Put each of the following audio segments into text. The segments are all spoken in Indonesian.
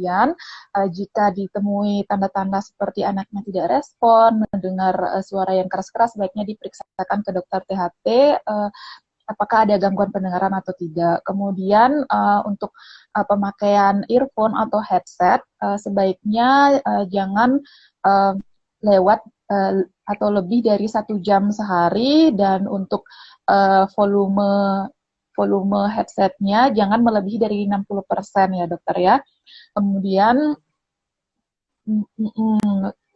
Kemudian jika ditemui tanda-tanda seperti anaknya tidak respon, mendengar suara yang keras-keras, sebaiknya diperiksakan ke dokter THT apakah ada gangguan pendengaran atau tidak. Kemudian untuk pemakaian earphone atau headset sebaiknya jangan lewat atau lebih dari 1 jam sehari, dan untuk volume headsetnya jangan melebihi dari 60% ya dokter ya. Kemudian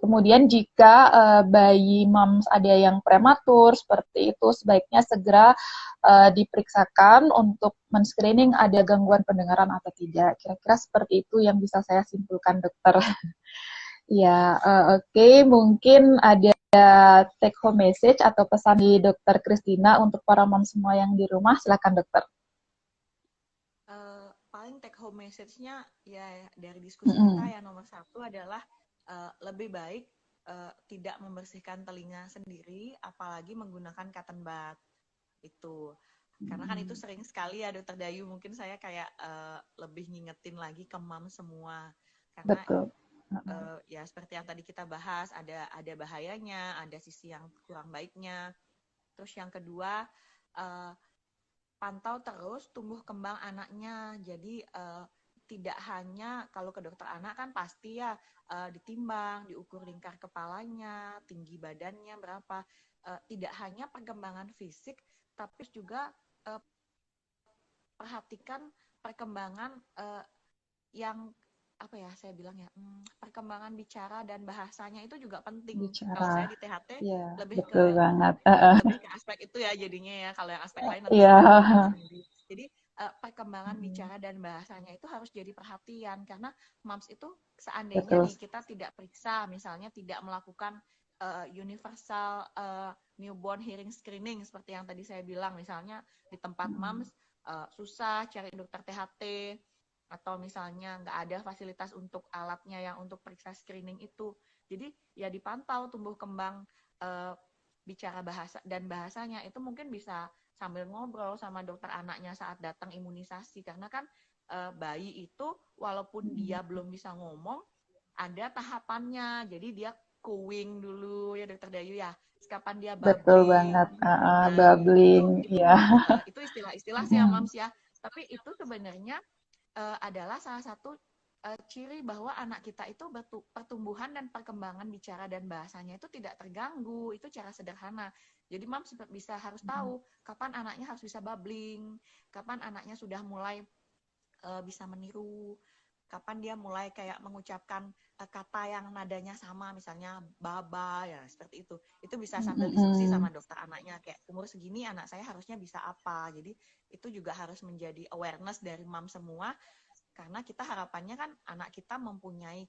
Kemudian jika bayi moms ada yang prematur seperti itu, sebaiknya segera diperiksakan untuk men-screening ada gangguan pendengaran atau tidak. Kira-kira seperti itu yang bisa saya simpulkan, dokter. Ya, oke. Mungkin ada take home message atau pesan di dokter Christina untuk para mom semua yang di rumah. Silakan, dokter. Paling take home message-nya ya dari diskusi kita yang nomor 1 adalah lebih baik tidak membersihkan telinga sendiri, apalagi menggunakan cotton bud itu. Karena kan itu sering sekali ya dokter Dayu, mungkin saya kayak lebih ngingetin lagi ke mom semua. Karena Betul. Ya seperti yang tadi kita bahas, ada bahayanya, ada sisi yang kurang baiknya. Terus yang kedua, pantau terus tumbuh kembang anaknya. Jadi tidak hanya kalau ke dokter anak kan pasti ya ditimbang, diukur lingkar kepalanya, tinggi badannya berapa. Tidak hanya perkembangan fisik, tapi juga perhatikan perkembangan yang apa ya saya bilang ya, perkembangan bicara dan bahasanya itu juga penting. Kalau saya Bicara. di THT Ya, lebih ke betul banget. lebih ke aspek itu ya jadinya ya. Kalau yang aspek lain nanti Iya. saya jelaskan sendiri. Jadi perkembangan bicara dan bahasanya itu harus jadi perhatian, karena moms itu seandainya Betul. nih kita tidak periksa, misalnya tidak melakukan universal newborn hearing screening seperti yang tadi saya bilang, misalnya di tempat moms susah cari dokter THT, atau misalnya nggak ada fasilitas untuk alatnya yang untuk periksa screening itu. Jadi ya dipantau tumbuh kembang bicara bahasa dan bahasanya itu mungkin bisa sambil ngobrol sama dokter anaknya saat datang imunisasi, karena kan bayi itu walaupun dia belum bisa ngomong ada tahapannya, jadi dia cooing dulu ya dokter Dayu ya, kapan dia Betul babbling. banget. Nah Babbling. Ya. itu istilah-istilah sih ya mams ya, tapi itu sebenarnya adalah salah satu ciri bahwa anak kita itu pertumbuhan dan perkembangan bicara dan bahasanya itu tidak terganggu. Itu cara sederhana. Jadi mams bisa harus tahu kapan anaknya harus bisa babbling, kapan anaknya sudah mulai bisa meniru, kapan dia mulai kayak mengucapkan kata yang nadanya sama, misalnya baba ya seperti itu. Itu bisa sambil diskusi sama dokter anaknya, kayak umur segini anak saya harusnya bisa apa. Jadi itu juga harus menjadi awareness dari mom semua, karena kita harapannya kan anak kita mempunyai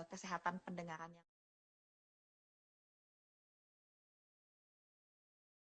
kesehatan pendengaran yang